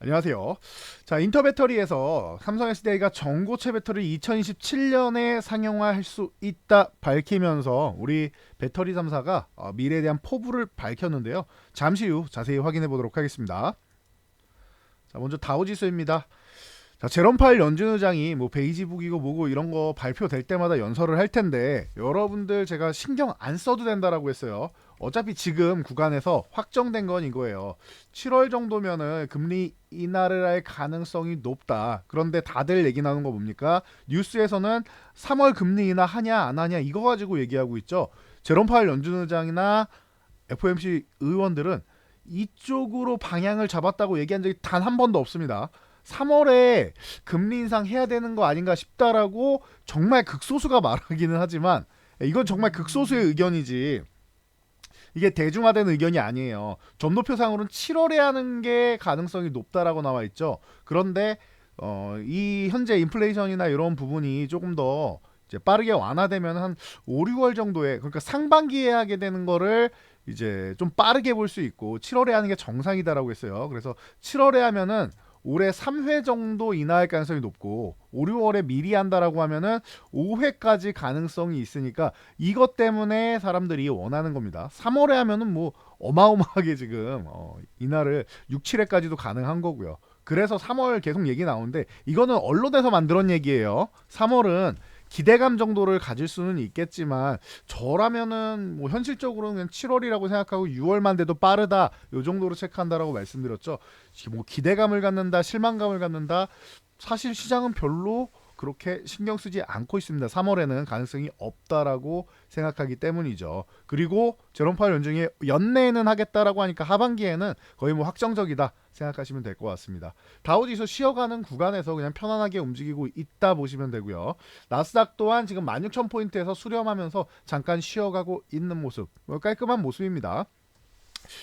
안녕하세요. 자, 인터배터리에서 삼성 SDI가 전고체 배터리 2027년에 상용화할 수 있다 밝히면서 우리 배터리 3사가 미래에 대한 포부를 밝혔는데요. 잠시 후 자세히 확인해 보도록 하겠습니다. 자, 먼저 다우지수입니다. 자, 제롬 파일 연준 의장이 뭐 베이지북이고 뭐고 이런 거 발표될 때마다 연설을 할 텐데 여러분들 제가 신경 안 써도 된다라고 했어요. 어차피 지금 구간에서 확정된 건 이거예요. 7월 정도면은 금리 인하를 할 가능성이 높다. 그런데 다들 얘기 나누는 거 뭡니까? 뉴스에서는 3월 금리 인하 하냐 안 하냐 이거 가지고 얘기하고 있죠. 제롬 파일 연준 의장이나 FOMC 의원들은 이쪽으로 방향을 잡았다고 얘기한 적이 단 한 번도 없습니다. 3월에 금리 인상 해야 되는 거 아닌가 싶다라고 정말 극소수가 말하기는 하지만 이건 정말 극소수의 의견이지 이게 대중화된 의견이 아니에요. 점도표상으로는 7월에 하는 게 가능성이 높다라고 나와 있죠. 그런데 이 현재 인플레이션이나 이런 부분이 조금 더 이제 빠르게 완화되면 한 5, 6월 정도에 그러니까 상반기에 하게 되는 거를 이제 좀 빠르게 볼 수 있고 7월에 하는 게 정상이다라고 했어요. 그래서 7월에 하면은 올해 3회 정도 인하할 가능성이 높고 5, 6월에 미리 한다라고 하면은 5회까지 가능성이 있으니까 이것 때문에 사람들이 원하는 겁니다. 3월에 하면은 뭐 어마어마하게 지금 인하를 6, 7회까지도 가능한 거고요. 그래서 3월 계속 얘기 나오는데 이거는 언론에서 만들었 얘기예요. 3월은 기대감 정도를 가질 수는 있겠지만 저라면은 뭐 현실적으로는 그냥 7월이라고 생각하고 6월만 돼도 빠르다 요 정도로 체크한다라고 말씀드렸죠. 뭐 기대감을 갖는다 실망감을 갖는다 사실 시장은 별로 그렇게 신경 쓰지 않고 있습니다. 3월에는 가능성이 없다라고 생각하기 때문이죠. 그리고 제롬 파월 연중에 연내에는 하겠다라고 하니까 하반기에는 거의 뭐 확정적이다 생각하시면 될 것 같습니다. 다우지수 쉬어가는 구간에서 그냥 편안하게 움직이고 있다 보시면 되고요. 나스닥 또한 지금 16,000포인트에서 수렴하면서 잠깐 쉬어가고 있는 모습 깔끔한 모습입니다.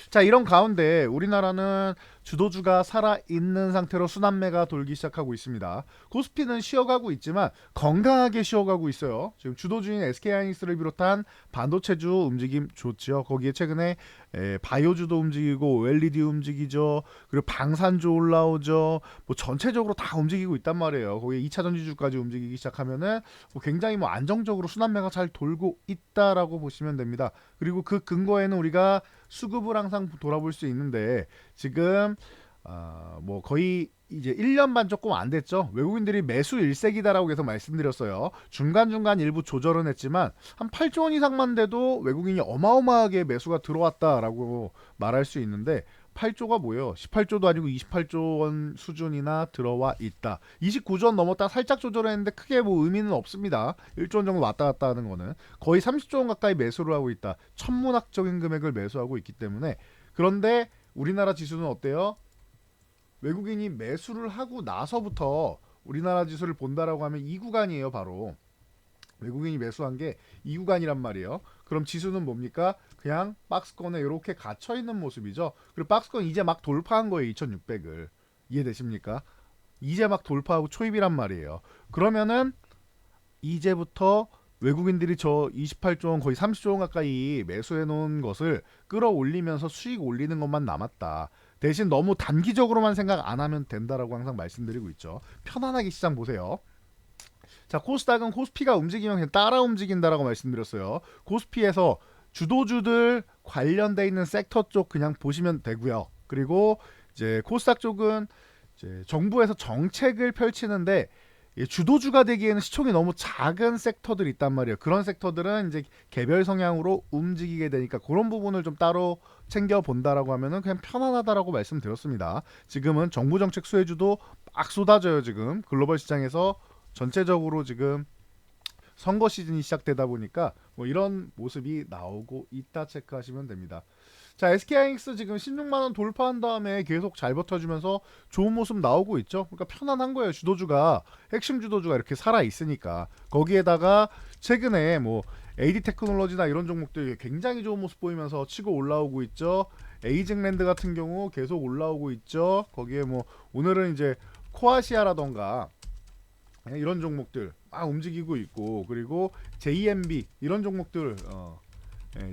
자, 이런 가운데 우리나라는 주도주가 살아있는 상태로 순환매가 돌기 시작하고 있습니다. 코스피는 쉬어가고 있지만 건강하게 쉬어가고 있어요. 지금 주도주인 SK하이닉스를 비롯한 반도체주 움직임 좋지요. 거기에 최근에 바이오주도 움직이고 OLED 움직이죠. 그리고 방산주 올라오죠. 뭐 전체적으로 다 움직이고 있단 말이에요. 거기에 2차 전지주까지 움직이기 시작하면은 뭐 굉장히 뭐 안정적으로 순환매가 잘 돌고 있다라고 보시면 됩니다. 그리고 그 근거에는 우리가 수급을 항상 돌아볼 수 있는데 지금 뭐 거의 이제 1년 반 조금 안 됐죠. 외국인들이 매수 일색이다라고 계속 말씀드렸어요. 중간중간 일부 조절은 했지만 한 8조 원 이상만 돼도 외국인이 어마어마하게 매수가 들어왔다라고 말할 수 있는데 8조가 뭐예요? 18조도 아니고 28조 원 수준이나 들어와 있다. 29조 원 넘었다 살짝 조절했는데 크게 뭐 의미는 없습니다. 1조 원 정도 왔다 갔다 하는 거는 거의 30조 원 가까이 매수를 하고 있다. 천문학적인 금액을 매수하고 있기 때문에 그런데 우리나라 지수는 어때요? 외국인이 매수를 하고 나서부터 우리나라 지수를 본다라고 하면 이 구간이에요. 바로 외국인이 매수한 게 이 구간이란 말이에요. 그럼 지수는 뭡니까? 그냥 박스권에 이렇게 갇혀 있는 모습이죠. 그리고 박스권 이제 막 돌파한 거예요. 2600을 이해되십니까? 이제 막 돌파하고 초입이란 말이에요. 그러면은 이제부터 외국인들이 저 28조 원 거의 30조 원 가까이 매수해 놓은 것을 끌어올리면서 수익 올리는 것만 남았다. 대신 너무 단기적으로만 생각 안 하면 된다라고 항상 말씀드리고 있죠. 편안하게 시장 보세요. 자, 코스닥은 코스피가 움직이면 그냥 따라 움직인다라고 말씀드렸어요. 코스피에서 주도주들 관련돼 있는 섹터 쪽 그냥 보시면 되고요. 그리고 이제 코스닥 쪽은 이제 정부에서 정책을 펼치는데 주도주가 되기에는 시총이 너무 작은 섹터들이 있단 말이에요. 그런 섹터들은 이제 개별 성향으로 움직이게 되니까 그런 부분을 좀 따로 챙겨 본다라고 하면은 그냥 편안하다라고 말씀드렸습니다. 지금은 정부 정책 수혜주도 막 쏟아져요. 지금 글로벌 시장에서 전체적으로 지금 선거 시즌이 시작되다 보니까 뭐 이런 모습이 나오고 있다 체크하시면 됩니다. 자, SK하이닉스 지금 16만 원 돌파한 다음에 계속 잘 버텨주면서 좋은 모습 나오고 있죠. 그러니까 편안한 거예요. 주도주가 핵심 주도주가 이렇게 살아 있으니까 거기에다가 최근에 뭐 AD 테크놀로지나 이런 종목들이 굉장히 좋은 모습 보이면서 치고 올라오고 있죠. 에이징랜드 같은 경우 계속 올라오고 있죠. 거기에 뭐 오늘은 이제 코아시아라던가 이런 종목들 막 움직이고 있고 그리고 JMB 이런 종목들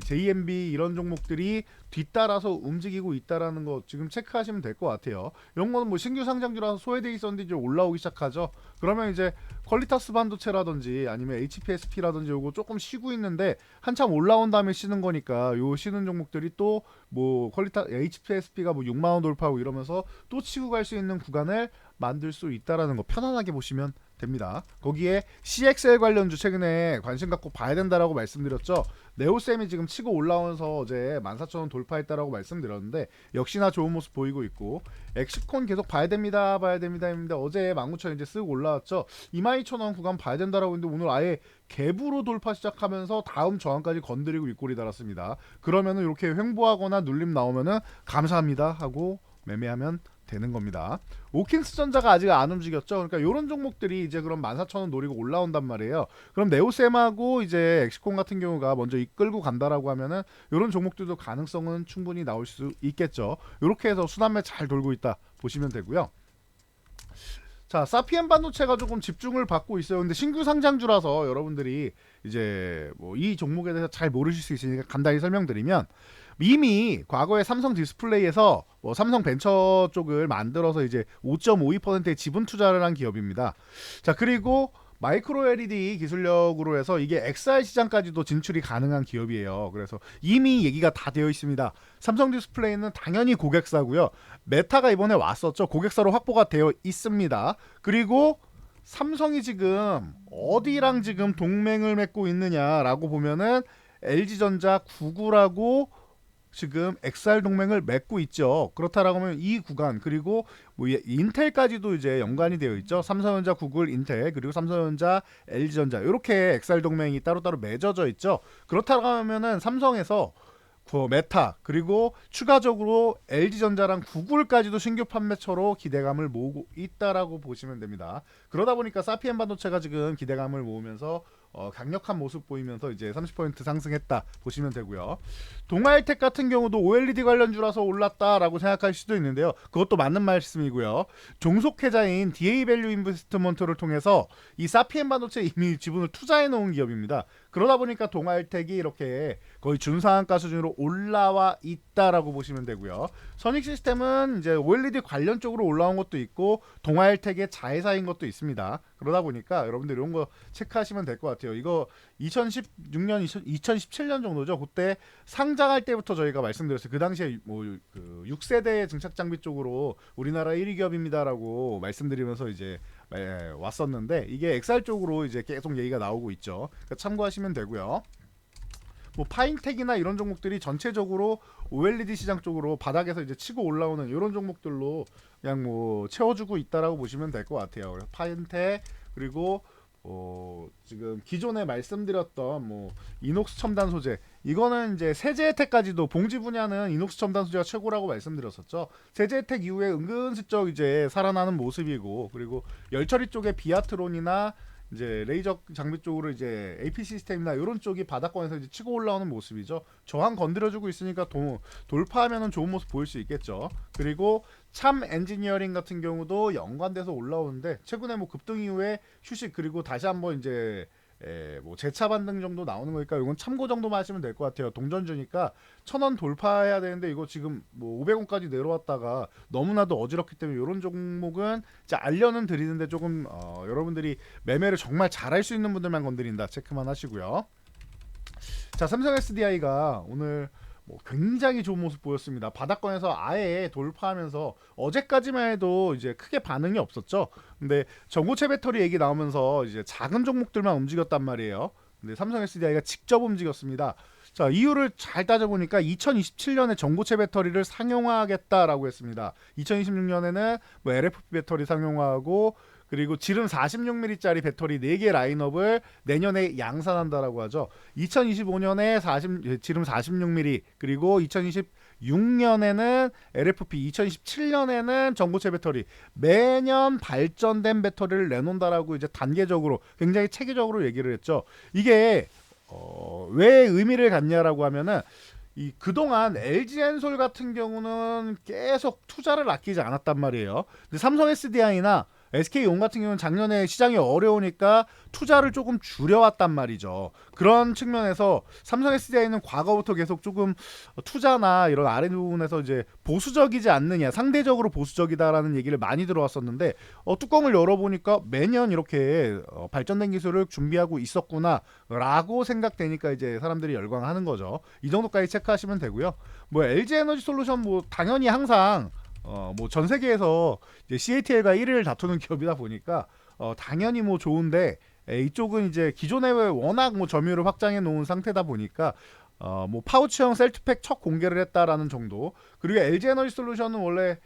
JMB 이런 종목들이 뒤따라서 움직이고 있다라는 거 지금 체크하시면 될 것 같아요. 이런 거는 뭐 신규 상장주라서 소외돼 있었는데 이제 올라오기 시작하죠. 그러면 이제 퀄리타스 반도체라든지 아니면 HPSP라든지 요거 조금 쉬고 있는데 한참 올라온 다음에 쉬는 거니까 요 쉬는 종목들이 또 뭐 HPSP가 뭐 6만 원 돌파하고 이러면서 또 치고 갈 수 있는 구간을 만들 수 있다라는 거 편안하게 보시면 됩니다. 거기에 CXL 관련주 최근에 관심 갖고 봐야 된다라고 말씀드렸죠. 네오셈이 지금 치고 올라오면서 어제 14,000원 돌파했다라고 말씀드렸는데 역시나 좋은 모습 보이고 있고, 엑시콘 계속 봐야 됩니다. 봐야 됩니다. 했는데 어제 19,000원 이제 쓱 올라왔죠. 22,000원 구간 봐야 된다라고 했는데 오늘 아예 갭으로 돌파 시작하면서 다음 저항까지 건드리고 윗골이 달았습니다. 그러면은 이렇게 횡보하거나 눌림 나오면은 감사합니다 하고 매매하면 되는 겁니다. 오킨스 전자가 아직 안 움직였죠. 그러니까 이런 종목들이 이제 그럼 14,000원 노리고 올라온단 말이에요. 그럼 네오셈하고 이제 엑시콘 같은 경우가 먼저 이끌고 간다라고 하면은 이런 종목들도 가능성은 충분히 나올 수 있겠죠. 이렇게 해서 순환매 잘 돌고 있다 보시면 되고요. 자, 사피엔 반도체가 조금 집중을 받고 있어요. 근데 신규 상장주라서 여러분들이 이제 뭐 이 종목에 대해서 잘 모르실 수 있으니까 간단히 설명드리면, 이미 과거에 삼성 디스플레이에서 뭐 삼성 벤처 쪽을 만들어서 이제 5.52%의 지분 투자를 한 기업입니다. 자, 그리고 마이크로 LED 기술력으로 해서 이게 XR 시장까지도 진출이 가능한 기업이에요. 그래서 이미 얘기가 다 되어 있습니다. 삼성 디스플레이는 당연히 고객사고요. 메타가 이번에 왔었죠. 고객사로 확보가 되어 있습니다. 그리고 삼성이 지금 어디랑 지금 동맹을 맺고 있느냐라고 보면은 LG전자, 구글하고 지금 XR 동맹을 맺고 있죠. 그렇다라고 하면 이 구간, 그리고 뭐 인텔까지도 이제 연관이 되어 있죠. 삼성전자, 구글, 인텔, 그리고 삼성전자, LG전자 이렇게 XR 동맹이 따로따로 맺어져 있죠. 그렇다고 하면은 삼성에서 그 메타, 그리고 추가적으로 LG전자랑 구글까지도 신규 판매처로 기대감을 모으고 있다라고 보시면 됩니다. 그러다 보니까 사피엔 반도체가 지금 기대감을 모으면서 강력한 모습 보이면서 이제 30% 상승했다 보시면 되고요. 동아일텍 같은 경우도 OLED 관련주라서 올랐다라고 생각할 수도 있는데요. 그것도 맞는 말씀이고요. 종속계좌인 DA밸류 인베스트먼트를 통해서 이 사피엔 반도체 이미 지분을 투자해 놓은 기업입니다. 그러다 보니까 동아일텍이 이렇게 거의 준상한가 수준으로 올라와 있다라고 보시면 되고요. 선익시스템은 이제 OLED 관련 쪽으로 올라온 것도 있고 동아일텍의 자회사인 것도 있습니다. 그러다 보니까 여러분들 이런 거 체크하시면 될 것 같아요. 이거 2016년, 2017년 정도죠. 그때 상장할 때부터 저희가 말씀드렸어요. 그 당시에 뭐 그 6세대 증착 장비 쪽으로 우리나라 1위 기업입니다라고 말씀드리면서 이제 왔었는데, 이게 XR 쪽으로 이제 계속 얘기가 나오고 있죠. 그러니까 참고하시면 되고요. 뭐 파인텍이나 이런 종목들이 전체적으로 OLED 시장 쪽으로 바닥에서 이제 치고 올라오는 이런 종목들로 그냥 뭐 채워주고 있다라고 보시면 될 것 같아요. 그래서 파인텍, 그리고 지금 기존에 말씀드렸던 뭐 이녹스 첨단 소재, 이거는 이제 세제 혜택까지도, 봉지 분야는 이녹스 첨단 소재가 최고라고 말씀드렸었죠. 세제 혜택 이후에 은근슬쩍 이제 살아나는 모습이고, 그리고 열처리 쪽에 비아트론이나 이제 레이저 장비 쪽으로 이제 AP 시스템이나 이런 쪽이 바닥권에서 이제 치고 올라오는 모습이죠. 저항 건드려주고 있으니까 돌파하면은 좋은 모습 보일 수 있겠죠. 그리고 참 엔지니어링 같은 경우도 연관돼서 올라오는데 최근에 뭐 급등 이후에 휴식, 그리고 다시 한번 이제 뭐 재차 반등 정도 나오는 거니까 이건 참고 정도만 하시면 될 것 같아요. 동전주니까 1,000원 돌파해야 되는데 이거 지금 뭐 500원까지 내려왔다가 너무나도 어지럽기 때문에 이런 종목은 이제 알려는 드리는데 조금 여러분들이 매매를 정말 잘할 수 있는 분들만 건드린다 체크만 하시고요. 자, 삼성 SDI가 오늘 뭐 굉장히 좋은 모습 보였습니다. 바닥권에서 아예 돌파하면서 어제까지만 해도 이제 크게 반응이 없었죠. 근데 전고체 배터리 얘기 나오면서 이제 작은 종목들만 움직였단 말이에요. 근데 삼성 SDI가 직접 움직였습니다. 자, 이유를 잘 따져보니까 2027년에 전고체 배터리를 상용화하겠다라고 했습니다. 2026년에는 뭐 LFP 배터리 상용화하고, 그리고 지름 46mm짜리 배터리 4개 라인업을 내년에 양산한다라고 하죠. 2025년에 지름 46mm, 그리고 2026년에는 LFP, 2027년에는 전고체 배터리, 매년 발전된 배터리를 내놓는다라고 이제 단계적으로 굉장히 체계적으로 얘기를 했죠. 이게 왜 의미를 갖냐라고 하면은, 이 그동안 LG엔솔 같은 경우는 계속 투자를 아끼지 않았단 말이에요. 근데 삼성 SDI나 SK온 같은 경우는 작년에 시장이 어려우니까 투자를 조금 줄여왔단 말이죠. 그런 측면에서 삼성 SDI는 과거부터 계속 조금 투자나 이런 아래 부분에서 이제 보수적이지 않느냐, 상대적으로 보수적이다라는 얘기를 많이 들어왔었는데 뚜껑을 열어보니까 매년 이렇게 발전된 기술을 준비하고 있었구나라고 생각되니까 이제 사람들이 열광하는 거죠. 이 정도까지 체크하시면 되고요. 뭐 LG 에너지 솔루션 뭐 당연히 항상 뭐 전 세계에서 이제 CATL과 1위를 다투는 기업이다 보니까 당연히 뭐 좋은데 이쪽은 이제 기존에 워낙 뭐 점유율을 확장해 놓은 상태다 보니까 뭐 파우치형 셀트팩 첫 공개를 했다라는 정도. 그리고 LG 에너지 솔루션은 원래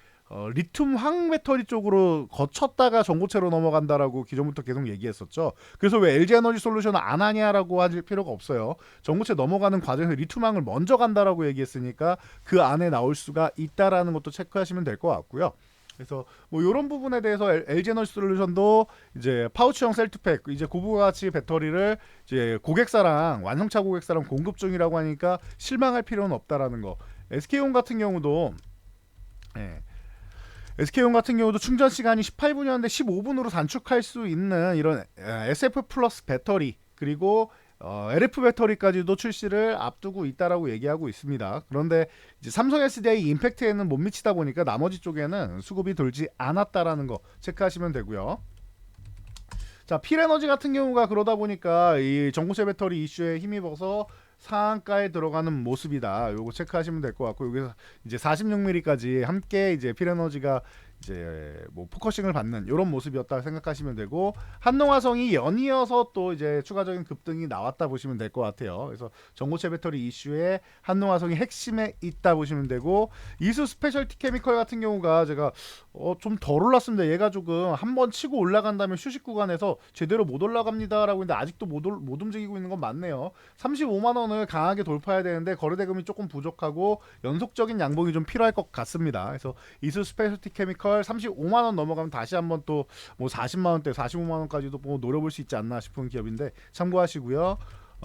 리튬 황 배터리 쪽으로 거쳤다가 전고체로 넘어간다라고 기존부터 계속 얘기했었죠. 그래서 왜 LG 에너지 솔루션을 안 하냐라고 하실 필요가 없어요. 전고체 넘어가는 과정에서 리튬 황을 먼저 간다라고 얘기했으니까 그 안에 나올 수가 있다라는 것도 체크하시면 될 것 같고요. 그래서 뭐 이런 부분에 대해서 LG 에너지 솔루션도 이제 파우치형 셀트팩 이제 고부가치 배터리를 이제 고객사랑 완성차 고객사랑 공급 중이라고 하니까 실망할 필요는 없다라는 거. SK온 같은 경우도 SK온 같은 경우도 충전 시간이 18분이었는데 15분으로 단축할 수 있는 이런 SF 플러스 배터리 그리고 LF 배터리까지도 출시를 앞두고 있다라고 얘기하고 있습니다. 그런데 이제 삼성 SDI 임팩트에는 못 미치다 보니까 나머지 쪽에는 수급이 돌지 않았다라는 거 체크하시면 되고요. 자, 필에너지 같은 경우가 그러다 보니까 이 전고체 배터리 이슈에 힘입어서 상한가에 들어가는 모습이다. 요거 체크하시면 될 것 같고 여기서 이제 46mm까지 함께 이제 필에너지가 이제 뭐 포커싱을 받는 이런 모습이었다 생각하시면 되고 한농화성이 연이어서 또 이제 추가적인 급등이 나왔다 보시면 될 것 같아요. 그래서 전고체 배터리 이슈에 한농화성이 핵심에 있다 보시면 되고 이수 스페셜티 케미컬 같은 경우가 제가 좀 덜 올랐습니다. 얘가 조금 한번 치고 올라간 다음에 휴식 구간에서 제대로 못 올라갑니다라고 했는데 아직도 못 움직이고 있는 건 맞네요. 35만 원을 강하게 돌파해야 되는데 거래대금이 조금 부족하고 연속적인 양봉이 좀 필요할 것 같습니다. 그래서 이수 스페셜티 케미컬 35만 원 넘어가면 다시 한번 또 뭐 40만 원대, 45만 원까지도 뭐 노려볼 수 있지 않나 싶은 기업인데 참고하시고요.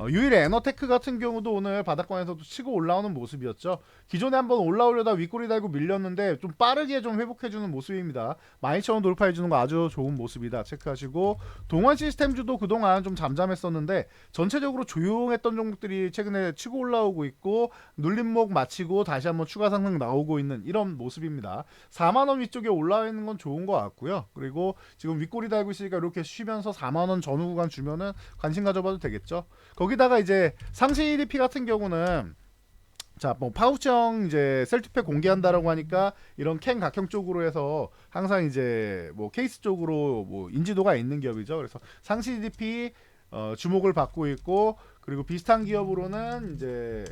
유일의 에너테크 같은 경우도 오늘 바닥권에서도 치고 올라오는 모습이었죠. 기존에 한번 올라오려다 윗꼬리 달고 밀렸는데 좀 빠르게 좀 회복해주는 모습입니다. 12,000원 돌파해주는 거 아주 좋은 모습이다. 체크하시고 동원 시스템주도 그동안 좀 잠잠했었는데 전체적으로 조용했던 종목들이 최근에 치고 올라오고 있고 눌림목 마치고 다시 한번 추가 상승 나오고 있는 이런 모습입니다. 4만원 위쪽에 올라와 있는 건 좋은 것 같고요. 그리고 지금 윗꼬리 달고 있으니까 이렇게 쉬면서 4만원 전후 구간 주면은 관심 가져봐도 되겠죠. 거기다가 이제 상시 EDP 같은 경우는 자, 뭐 파우치형 이제 셀트팩 공개한다라고 하니까 이런 캔 각형 쪽으로 해서 항상 이제 뭐 케이스 쪽으로 뭐 인지도가 있는 기업이죠. 그래서 상시 EDP 주목을 받고 있고 그리고 비슷한 기업으로는 이제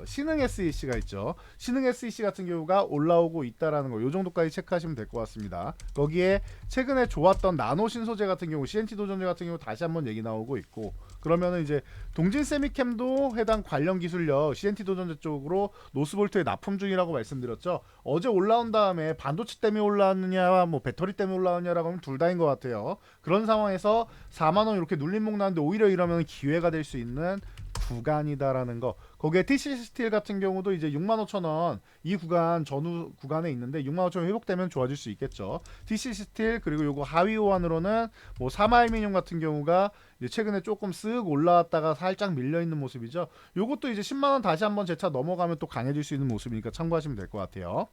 신흥 SEC가 있죠. 신흥 SEC 같은 경우가 올라오고 있다라는 거, 요 정도까지 체크하시면 될 것 같습니다. 거기에 최근에 좋았던 나노 신소재 같은 경우, CNT 도전제 같은 경우 다시 한번 얘기 나오고 있고, 그러면은 이제 동진 세미캠도 해당 관련 기술력 CNT 도전제 쪽으로 노스볼트에 납품 중이라고 말씀드렸죠. 어제 올라온 다음에 반도체 때문에 올라왔느냐, 뭐 배터리 때문에 올라왔냐라고 하면 둘 다인 것 같아요. 그런 상황에서 4만 원 이렇게 눌림목 나는데 오히려 이러면 기회가 될 수 있는 구간이다라는 거. 거기에 TCC 스틸 같은 경우도 이제 65,000원 이 구간 전후 구간에 있는데 65,000원 회복되면 좋아질 수 있겠죠. TCC 스틸 그리고 요거 하위 호환으로는 뭐 사마알미늄 같은 경우가 이제 최근에 조금 쓱 올라왔다가 살짝 밀려 있는 모습이죠. 요것도 이제 10만 원 다시 한번 재차 넘어가면 또 강해질 수 있는 모습이니까 참고하시면 될 것 같아요.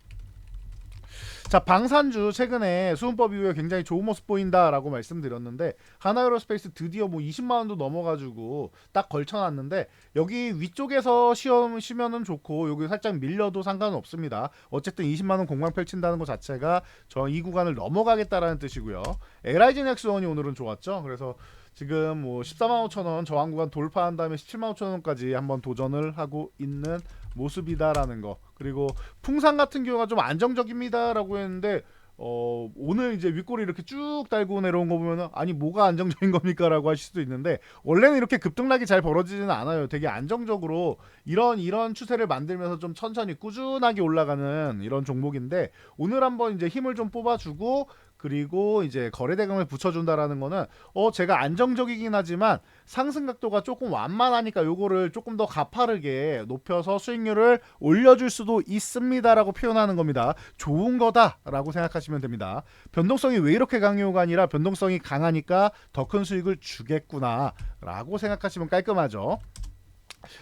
자, 방산주 최근에 수훈법 이후에 굉장히 좋은 모습 보인다라고 말씀드렸는데 하나에어로스페이스 드디어 뭐 20만 원도 넘어가지고 딱 걸쳐놨는데 여기 위쪽에서 쉬면은 좋고 여기 살짝 밀려도 상관은 없습니다. 어쨌든 20만 원 공방 펼친다는 것 자체가 저 이 구간을 넘어가겠다라는 뜻이고요. LIG 넥스원이 오늘은 좋았죠. 그래서 지금 뭐 14만 5천 원 저항 구간 돌파한 다음에 17만 5천 원까지 한번 도전을 하고 있는 모습이다라는 거. 그리고 풍산 같은 경우가 좀 안정적입니다라고 했는데 오늘 이제 윗골이 이렇게 쭉 달고 내려온 거 보면은 아니 뭐가 안정적인 겁니까라고 하실 수도 있는데 원래는 이렇게 급등락이 잘 벌어지지는 않아요. 되게 안정적으로 이런 추세를 만들면서 좀 천천히 꾸준하게 올라가는 이런 종목인데 오늘 한번 이제 힘을 좀 뽑아주고 그리고 이제 거래대금을 붙여준다라는 거는 제가 안정적이긴 하지만 상승 각도가 조금 완만하니까 요거를 조금 더 가파르게 높여서 수익률을 올려줄 수도 있습니다라고 표현하는 겁니다. 좋은 거다라고 생각하시면 됩니다. 변동성이 왜 이렇게 강요가 아니라 변동성이 강하니까 더 큰 수익을 주겠구나라고 생각하시면 깔끔하죠.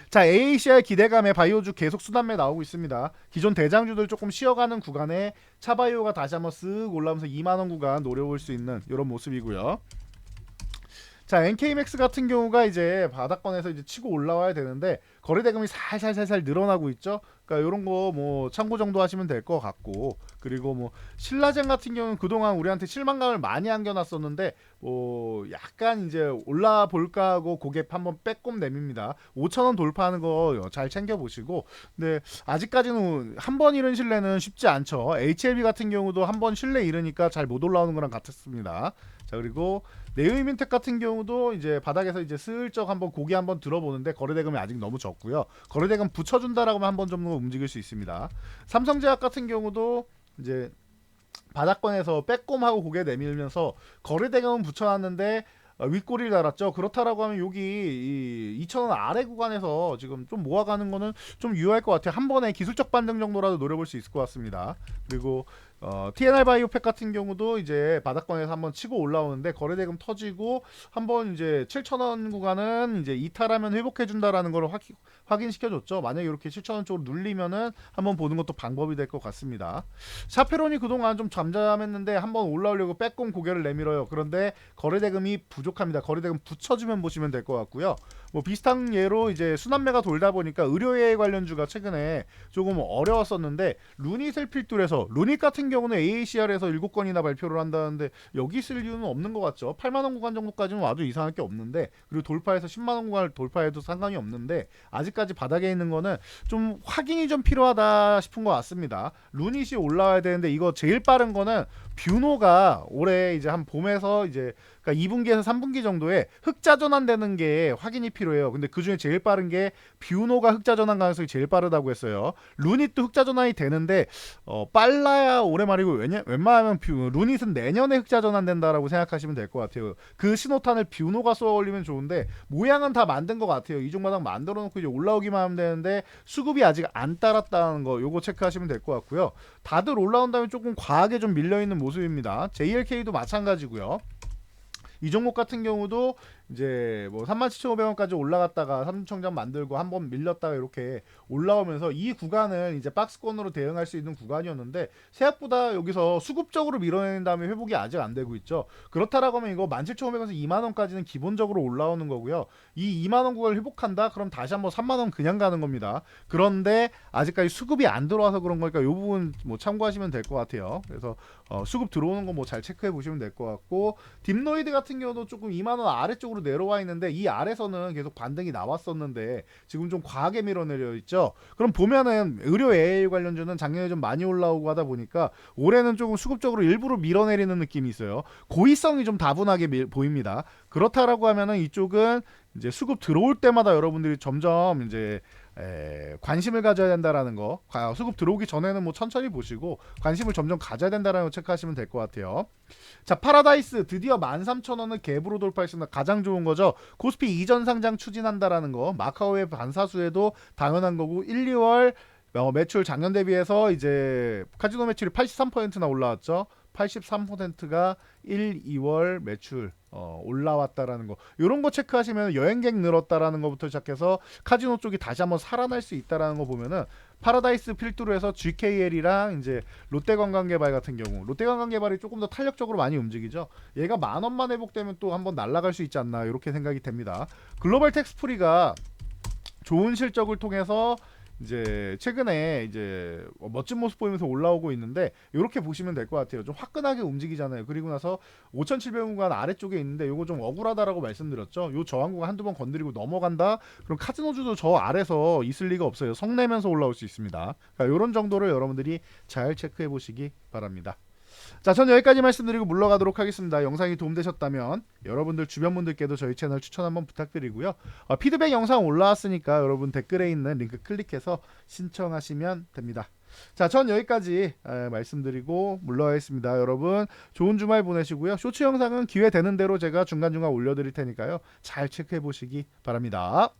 자, AACR 기대감에 바이오주 계속 수단매 나오고 있습니다. 기존 대장주들 조금 쉬어가는 구간에 차바이오가 다시 한번 쓱 올라오면서 2만원 구간 노려볼 수 있는 이런 모습이고요. 자, NK맥스 같은 경우가 이제 바닥권에서 이제 치고 올라와야 되는데 거래대금이 살살살살 늘어나고 있죠. 그러니까 이런 거 뭐 참고 정도 하시면 될 것 같고, 그리고 뭐 신라젠 같은 경우는 그동안 우리한테 실망감을 많이 안겨놨었는데 뭐 약간 이제 올라 볼까 하고 고개 한번 빼꼼 내밉니다. 5,000원 돌파하는 거 잘 챙겨 보시고, 근데 아직까지는 한 번 잃은 신뢰는 쉽지 않죠. HLB 같은 경우도 한 번 신뢰 잃으니까 잘 못 올라오는 거랑 같았습니다. 자, 그리고 네오이민텍 같은 경우도 이제 바닥에서 이제 슬쩍 한번 고개 한번 들어보는데 거래대금이 아직 너무 적고요. 거래대금 붙여준다라고 하면 한 번 정도 움직일 수 있습니다. 삼성제약 같은 경우도 이제 바닥권에서 빼꼼하고 고개 내밀면서 거래대금은 붙여놨는데 윗꼬리를 달았죠. 그렇다라고 하면 여기 이 2,000원 아래 구간에서 지금 좀 모아가는 거는 좀 유효할 것 같아요. 한 번에 기술적 반등 정도라도 노려볼 수 있을 것 같습니다. 그리고 TNR 바이오팩 같은 경우도 이제 바닥권에서 한번 치고 올라오는데 거래대금 터지고 한번 이제 7,000원 구간은 이제 이탈하면 회복해준다라는 걸 확인시켜줬죠. 만약에 이렇게 7,000원 쪽으로 눌리면은 한번 보는 것도 방법이 될 것 같습니다. 샤페론이 그동안 좀 잠잠했는데 한번 올라오려고 빼꼼 고개를 내밀어요. 그런데 거래대금이 부족합니다. 거래대금 붙여주면 보시면 될 것 같고요. 뭐 비슷한 예로 이제 순환매가 돌다 보니까 의료예 관련주가 최근에 조금 어려웠었는데 루닛셀필둘에서 루닛 같은 경우는 AACR에서 7건이나 발표를 한다는데 여기 쓸 이유는 없는 것 같죠. 8만원 구간 정도까지는 와도 이상할 게 없는데, 그리고 돌파해서 10만원 구간을 돌파해도 상관이 없는데 아직까지 바닥에 있는 거는 좀 확인이 좀 필요하다 싶은 것 같습니다. 루닛이 올라와야 되는데 이거 제일 빠른 거는 뷰노가 올해 이제 한 봄에서 이제 그러니까 2분기에서 3분기 정도에 흑자 전환되는 게 확인이 필요해요. 근데 그 중에 제일 빠른 게 뷰노가 흑자 전환 가능성이 제일 빠르다고 했어요. 루닛도 흑자 전환이 되는데 빨라야 올해 말이고 웬만하면 루닛은 내년에 흑자 전환된다라고 생각하시면 될 것 같아요. 그 신호탄을 뷰노가 쏘아 올리면 좋은데 모양은 다 만든 것 같아요. 이중마당 만들어 놓고 이제 올라오기만 하면 되는데 수급이 아직 안 따랐다는 거 요거 체크하시면 될 것 같고요. 다들 올라온다면 조금 과하게 좀 밀려있는 모습입니다. JLK도 마찬가지고요. 이 종목 같은 경우도 이제 뭐 37,500원까지 올라갔다가 삼중천장 만들고 한번 밀렸다가 이렇게 올라오면서 이 구간은 이제 박스권으로 대응할 수 있는 구간이었는데 생각보다 여기서 수급적으로 밀어낸 다음에 회복이 아직 안 되고 있죠. 그렇다라고 하면 이거 17,500원에서 2만원까지는 기본적으로 올라오는 거고요. 이 2만원 구간을 회복한다? 그럼 다시 한번 3만원 그냥 가는 겁니다. 그런데 아직까지 수급이 안 들어와서 그런 거니까 이 부분 뭐 참고하시면 될 것 같아요. 그래서 수급 들어오는 거 뭐 잘 체크해 보시면 될 것 같고, 딥노이드 같은 경우도 조금 2만원 아래쪽으로 내려와 있는데 이 아래서는 계속 반등이 나왔었는데 지금 좀 과하게 밀어내려 있죠. 그럼 보면은 의료 AI 관련주는 작년에 좀 많이 올라오고 하다 보니까 올해는 조금 수급적으로 일부러 밀어내리는 느낌이 있어요. 고의성이 좀 다분하게 보입니다. 그렇다라고 하면은 이쪽은 이제 수급 들어올 때마다 여러분들이 점점 이제 관심을 가져야 된다라는 거, 수급 들어오기 전에는 뭐 천천히 보시고 관심을 점점 가져야 된다라는 거 체크하시면 될 것 같아요. 자, 파라다이스 드디어 13,000원을 갭으로 돌파했습니다. 가장 좋은 거죠. 코스피 이전 상장 추진한다라는 거, 마카오의 반사수에도 당연한 거고, 1, 2월 매출 작년 대비해서 이제 카지노 매출이 83%나 올라왔죠. 83%가 1, 2월 매출 올라왔다라는 거, 이런 거 체크하시면 여행객 늘었다라는 거부터 시작해서 카지노 쪽이 다시 한번 살아날 수 있다라는 거 보면은 파라다이스 필두로 해서 GKL이랑 이제 롯데관광개발 같은 경우, 롯데관광개발이 조금 더 탄력적으로 많이 움직이죠. 얘가 10,000원만 회복되면 또 한번 날아갈 수 있지 않나 이렇게 생각이 됩니다. 글로벌 텍스프리가 좋은 실적을 통해서 이제 최근에 이제 멋진 모습 보이면서 올라오고 있는데 이렇게 보시면 될 것 같아요. 좀 화끈하게 움직이잖아요. 그리고 나서 5,700원 구간 아래쪽에 있는데 이거 좀 억울하다라고 말씀드렸죠. 요 저항 구간 한두 번 건드리고 넘어간다? 그럼 카지노주도 저 아래서 있을 리가 없어요. 성내면서 올라올 수 있습니다. 그러니까 이런 정도를 여러분들이 잘 체크해 보시기 바랍니다. 자, 전 여기까지 말씀드리고 물러가도록 하겠습니다. 영상이 도움되셨다면 여러분들 주변 분들께도 저희 채널 추천 한번 부탁드리고요. 피드백 영상 올라왔으니까 여러분 댓글에 있는 링크 클릭해서 신청하시면 됩니다. 자, 전 여기까지 말씀드리고 물러가겠습니다. 여러분 좋은 주말 보내시고요. 쇼츠 영상은 기회 되는 대로 제가 중간중간 올려드릴 테니까요. 잘 체크해 보시기 바랍니다.